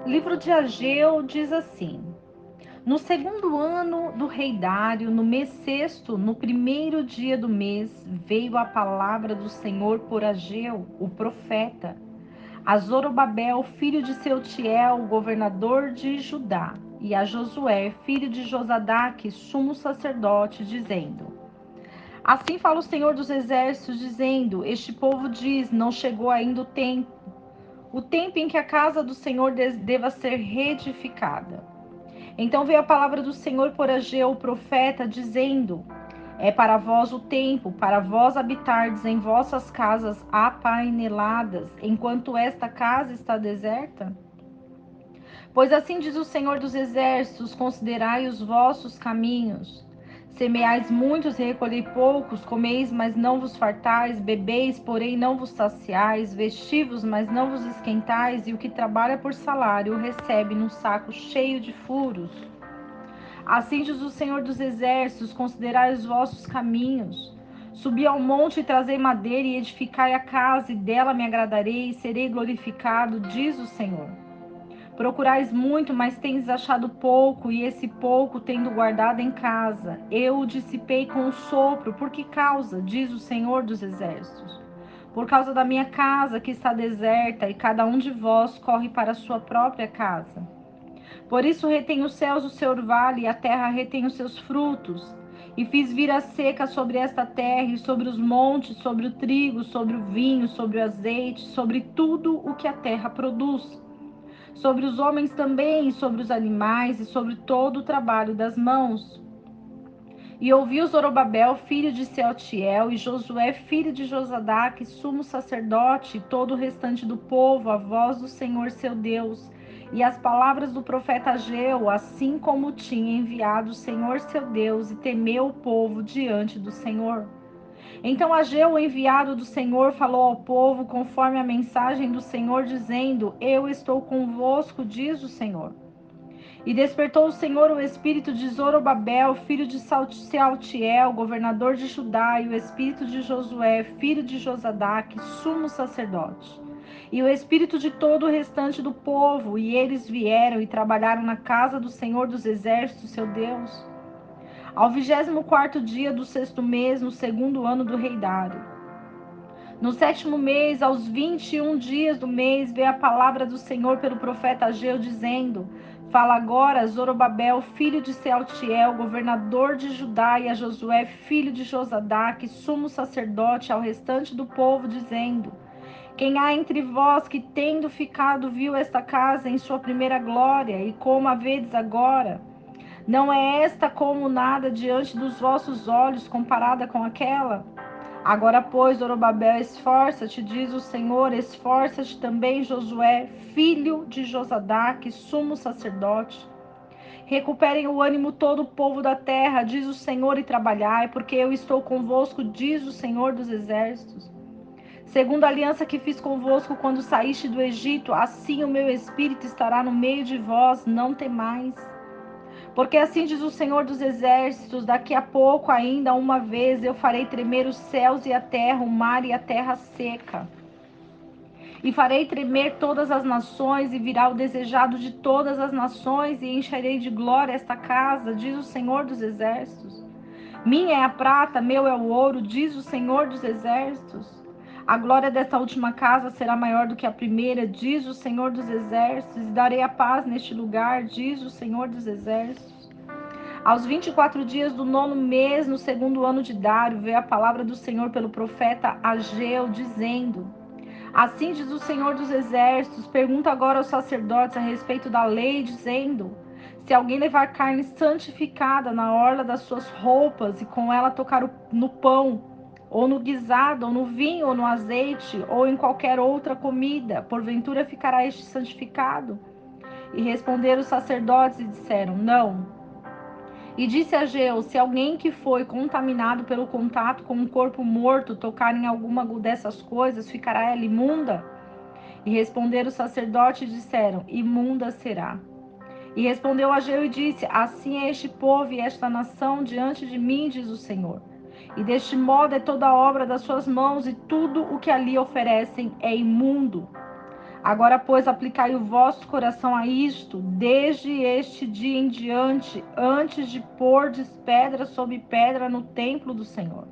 Livro de Ageu diz assim: no segundo ano do rei Dário, no mês sexto, no primeiro dia do mês, veio a palavra do Senhor por Ageu, o profeta, a Zorobabel, filho de Sealtiel, governador de Judá, e a Josué, filho de Josadaque, sumo sacerdote, dizendo: assim fala o Senhor dos exércitos, dizendo: este povo diz, não chegou ainda o tempo em que a casa do Senhor deva ser reedificada. Então veio a palavra do Senhor por Ageu, o profeta, dizendo: é para vós o tempo, para vós habitardes em vossas casas apaineladas, enquanto esta casa está deserta? Pois assim diz o Senhor dos exércitos: considerai os vossos caminhos. Semeais muitos e recolhei poucos, comeis, mas não vos fartais, bebeis, porém não vos saciais, vestivos, mas não vos esquentais, e o que trabalha por salário o recebe num saco cheio de furos. Assim diz o Senhor dos exércitos: considerai os vossos caminhos. Subi ao monte e trazei madeira e edificai a casa, e dela me agradarei e serei glorificado, diz o Senhor. Procurais muito, mas tendes achado pouco, e esse pouco tendo guardado em casa. Eu o dissipei com o sopro. Por que causa? Diz o Senhor dos exércitos. Por causa da minha casa que está deserta, e cada um de vós corre para a sua própria casa. Por isso retém os céus o seu orvalho, e a terra retém os seus frutos. E fiz vir a seca sobre esta terra, e sobre os montes, sobre o trigo, sobre o vinho, sobre o azeite, sobre tudo o que a terra produz. Sobre os homens também, e sobre os animais, e sobre todo o trabalho das mãos. E ouviu Zorobabel, filho de Sealtiel, e Josué, filho de Josadaque, sumo sacerdote, e todo o restante do povo, a voz do Senhor seu Deus, e as palavras do profeta Ageu, assim como tinha enviado o Senhor seu Deus, e temeu o povo diante do Senhor. Então Ageu, o enviado do Senhor, falou ao povo conforme a mensagem do Senhor, dizendo: eu estou convosco, diz o Senhor. E despertou o Senhor o espírito de Zorobabel, filho de Sealtiel, governador de Judá, e o espírito de Josué, filho de Josadaque, sumo sacerdote, e o espírito de todo o restante do povo, e eles vieram e trabalharam na casa do Senhor dos exércitos, seu Deus. Ao 24º dia do sexto mês, no segundo ano do rei Dário. No sétimo mês, aos 21 dias do mês, veio a palavra do Senhor pelo profeta Ageu, dizendo: fala agora Zorobabel, filho de Sealtiel, governador de Judá, e a Josué, filho de Josadaque, sumo sacerdote, ao restante do povo, dizendo: quem há entre vós que, tendo ficado, viu esta casa em sua primeira glória, e como a vedes agora? Não é esta como nada diante dos vossos olhos, comparada com aquela? Agora, pois, Zorobabel, esforça-te, diz o Senhor, esforça-te também, Josué, filho de Josadaque, sumo sacerdote. Recuperem o ânimo todo o povo da terra, diz o Senhor, e trabalhai, porque eu estou convosco, diz o Senhor dos exércitos. Segundo a aliança que fiz convosco quando saíste do Egito, assim o meu espírito estará no meio de vós, não temais. Porque assim diz o Senhor dos exércitos: daqui a pouco, ainda uma vez, eu farei tremer os céus e a terra, o mar e a terra seca. E farei tremer todas as nações, e virá o desejado de todas as nações, e encherei de glória esta casa, diz o Senhor dos exércitos. Minha é a prata, meu é o ouro, diz o Senhor dos exércitos. A glória desta última casa será maior do que a primeira, diz o Senhor dos exércitos, e darei a paz neste lugar, diz o Senhor dos exércitos. Aos 24 dias do nono mês, no segundo ano de Dário, veio a palavra do Senhor pelo profeta Ageu, dizendo: assim diz o Senhor dos exércitos, pergunta agora aos sacerdotes a respeito da lei, dizendo: se alguém levar carne santificada na orla das suas roupas, e com ela tocar no pão, ou no guisado, ou no vinho, ou no azeite, ou em qualquer outra comida, porventura ficará este santificado? E responderam os sacerdotes e disseram: não. E disse Ageu: se alguém que foi contaminado pelo contato com um corpo morto tocar em alguma dessas coisas, ficará ela imunda? E responderam os sacerdotes e disseram: imunda será. E respondeu Ageu e disse: assim é este povo e esta nação diante de mim, diz o Senhor. E deste modo é toda a obra das suas mãos, e tudo o que ali oferecem é imundo. Agora, pois, aplicai o vosso coração a isto, desde este dia em diante, antes de pordes pedra sobre pedra no templo do Senhor.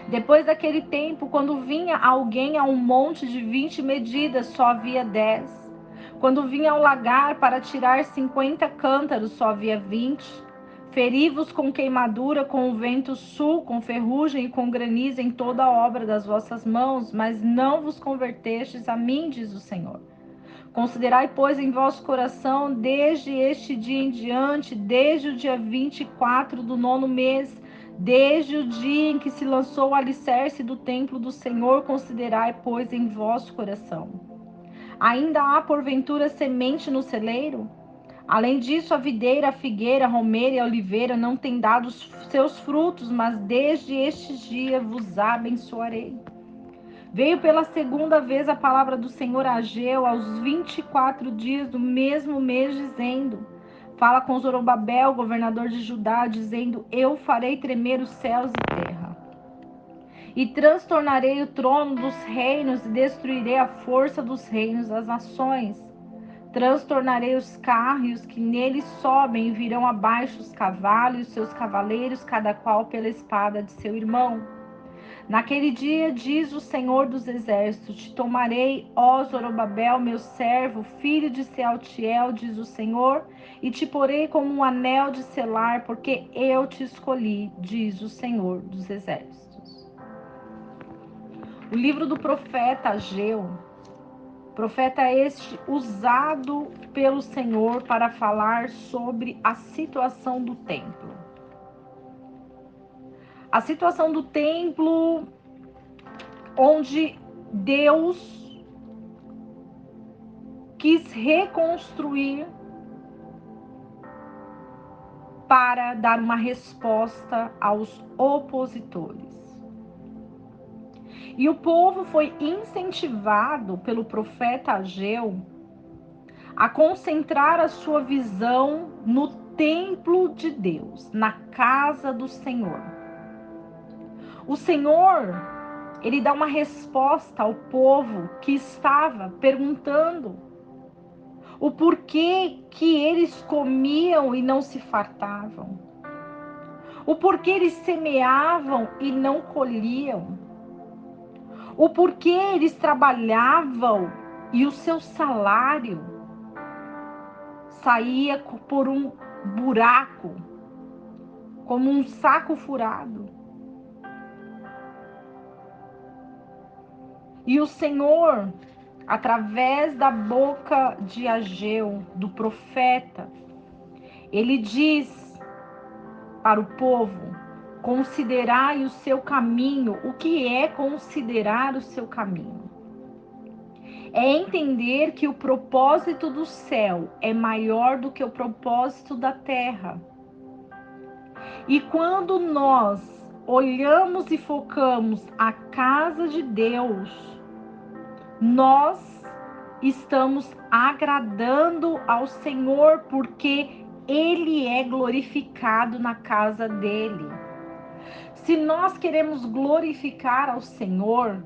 Depois daquele tempo, quando vinha alguém a um monte de 20 medidas, só havia 10. Quando vinha ao lagar para tirar 50 cântaros, só havia 20. Feri-vos com queimadura, com o vento sul, com ferrugem e com granizo em toda a obra das vossas mãos, mas não vos convertestes a mim, diz o Senhor. Considerai, pois, em vosso coração, desde este dia em diante, desde o dia 24 do 9º mês, desde o dia em que se lançou o alicerce do templo do Senhor, considerai, pois, em vosso coração. Ainda há, porventura, semente no celeiro? Além disso, a videira, a figueira, a romeira e a oliveira não têm dado seus frutos, mas desde este dia vos abençoarei. Veio pela segunda vez a palavra do Senhor a Ageu aos 24 dias do mesmo mês, dizendo: fala com Zorobabel, governador de Judá, dizendo: eu farei tremer os céus e terra. E transtornarei o trono dos reinos e destruirei a força dos reinos das nações. Transtornarei os carros que neles sobem e virão abaixo os cavalos e os seus cavaleiros, cada qual pela espada de seu irmão. Naquele dia, diz o Senhor dos Exércitos, te tomarei, ó Zorobabel, meu servo, filho de Sealtiel, diz o Senhor, e te porei como um anel de selar, porque eu te escolhi, diz o Senhor dos Exércitos. O livro do profeta Ageu, profeta este usado pelo Senhor para falar sobre a situação do templo. A situação do templo onde Deus quis reconstruir para dar uma resposta aos opositores. E o povo foi incentivado pelo profeta Ageu a concentrar a sua visão no templo de Deus, na casa do Senhor. O Senhor, ele dá uma resposta ao povo que estava perguntando o porquê que eles comiam e não se fartavam. O porquê eles semeavam e não colhiam. O porquê eles trabalhavam e o seu salário saía por um buraco, como um saco furado. E o Senhor, através da boca de Ageu, do profeta, ele diz para o povo: considerai o seu caminho. O que é considerar o seu caminho? É entender que o propósito do céu é maior do que o propósito da terra. E quando nós olhamos e focamos a casa de Deus, nós estamos agradando ao Senhor, porque Ele é glorificado na casa dele. Se nós queremos glorificar ao Senhor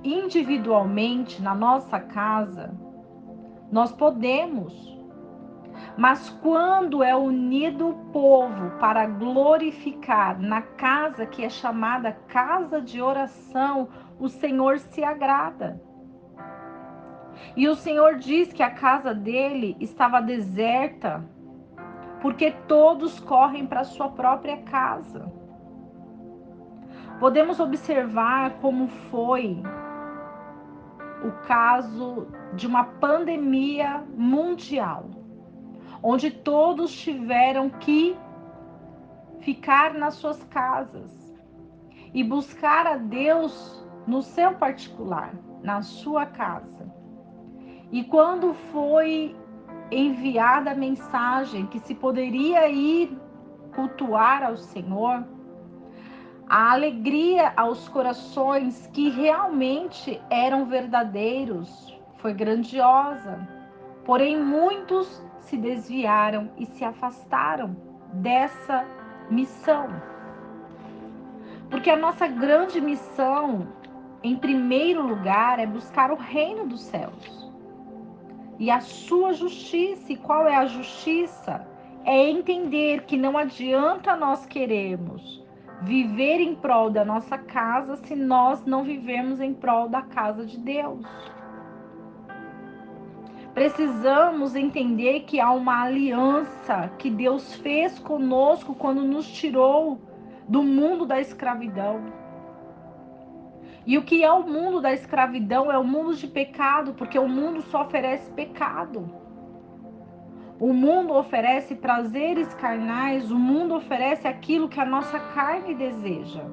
individualmente na nossa casa, nós podemos. Mas quando é unido o povo para glorificar na casa que é chamada casa de oração, o Senhor se agrada. E o Senhor diz que a casa dele estava deserta, porque todos correm para a sua própria casa. Podemos observar como foi o caso de uma pandemia mundial, onde todos tiveram que ficar nas suas casas e buscar a Deus no seu particular, na sua casa. E quando foi enviada a mensagem que se poderia ir cultuar ao Senhor, a alegria aos corações que realmente eram verdadeiros foi grandiosa. Porém, muitos se desviaram e se afastaram dessa missão. Porque a nossa grande missão em primeiro lugar, é buscar o reino dos céus e a sua justiça. E qual é a justiça? É entender que não adianta nós querermos viver em prol da nossa casa se nós não vivermos em prol da casa de Deus. Precisamos entender que há uma aliança que Deus fez conosco quando nos tirou do mundo da escravidão. E o que é o mundo da escravidão? É o mundo de pecado, porque o mundo só oferece pecado. O mundo oferece prazeres carnais, o mundo oferece aquilo que a nossa carne deseja.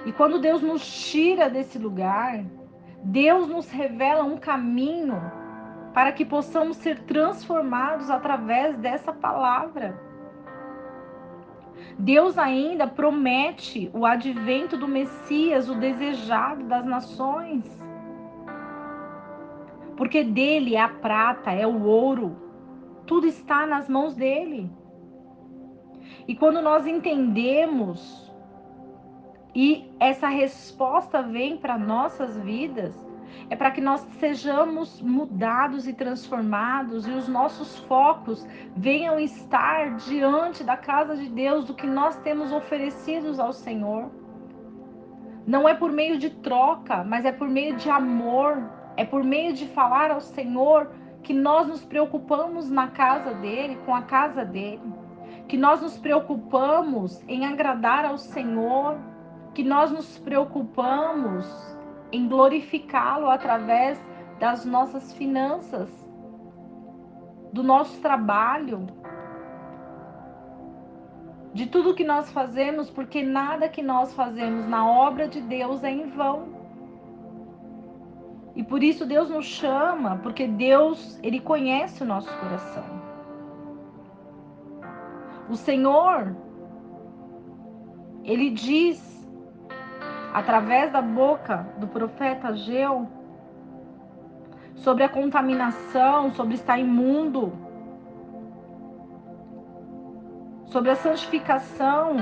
E quando Deus nos tira desse lugar, Deus nos revela um caminho para que possamos ser transformados através dessa palavra. Deus ainda promete o advento do Messias, o desejado das nações. Porque dele é a prata, é o ouro, tudo está nas mãos dele. E quando nós entendemos e essa resposta vem para nossas vidas, é para que nós sejamos mudados e transformados e os nossos focos venham estar diante da casa de Deus, do que nós temos oferecidos ao Senhor. Não é por meio de troca, mas é por meio de amor, é por meio de falar ao Senhor que nós nos preocupamos na casa dele, com a casa dele, que nós nos preocupamos em agradar ao Senhor, que nós nos preocupamos em glorificá-lo através das nossas finanças, do nosso trabalho, de tudo que nós fazemos, porque nada que nós fazemos na obra de Deus é em vão. E por isso Deus nos chama, porque Deus, Ele conhece o nosso coração. O Senhor, Ele diz, através da boca do profeta Ageu, sobre a contaminação, sobre estar imundo, sobre a santificação.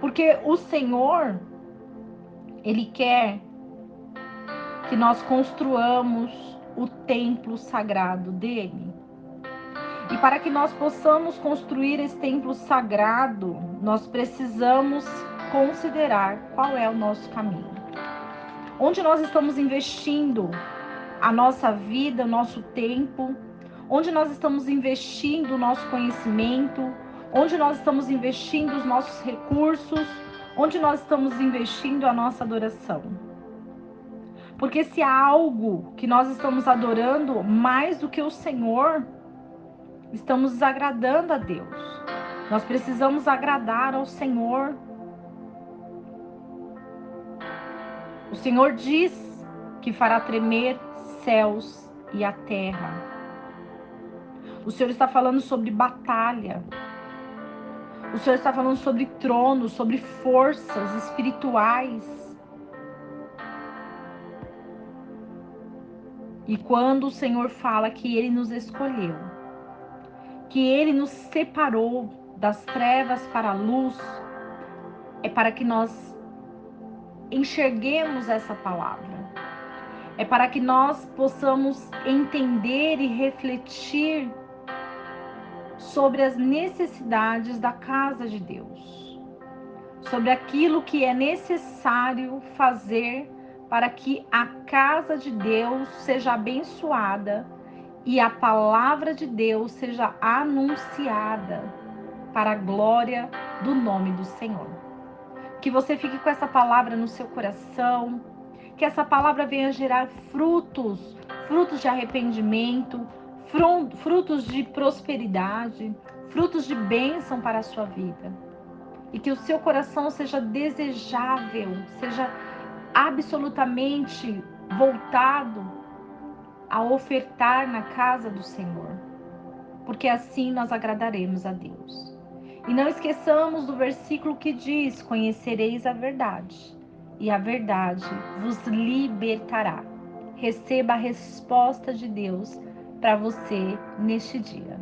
Porque o Senhor, Ele quer que nós construamos o templo sagrado dele. E para que nós possamos construir esse templo sagrado, nós precisamos considerar qual é o nosso caminho. Onde nós estamos investindo a nossa vida, o nosso tempo, onde nós estamos investindo o nosso conhecimento, onde nós estamos investindo os nossos recursos, onde nós estamos investindo a nossa adoração. Porque se há algo que nós estamos adorando mais do que o Senhor, estamos desagradando a Deus. Nós precisamos agradar ao Senhor. O Senhor diz que fará tremer céus e a terra. O Senhor está falando sobre batalha. O Senhor está falando sobre tronos, sobre forças espirituais. E quando o Senhor fala que Ele nos escolheu, que Ele nos separou das trevas para a luz, é para que nós enxerguemos essa palavra. É para que nós possamos entender e refletir sobre as necessidades da casa de Deus, sobre aquilo que é necessário fazer para que a casa de Deus seja abençoada e a palavra de Deus seja anunciada para a glória do nome do Senhor. Que você fique com essa palavra no seu coração, que essa palavra venha gerar frutos, frutos de arrependimento, frutos de prosperidade, frutos de bênção para a sua vida. E que o seu coração seja desejável, seja absolutamente voltado a ofertar na casa do Senhor, porque assim nós agradaremos a Deus. E não esqueçamos do versículo que diz: conhecereis a verdade, e a verdade vos libertará. Receba a resposta de Deus para você neste dia.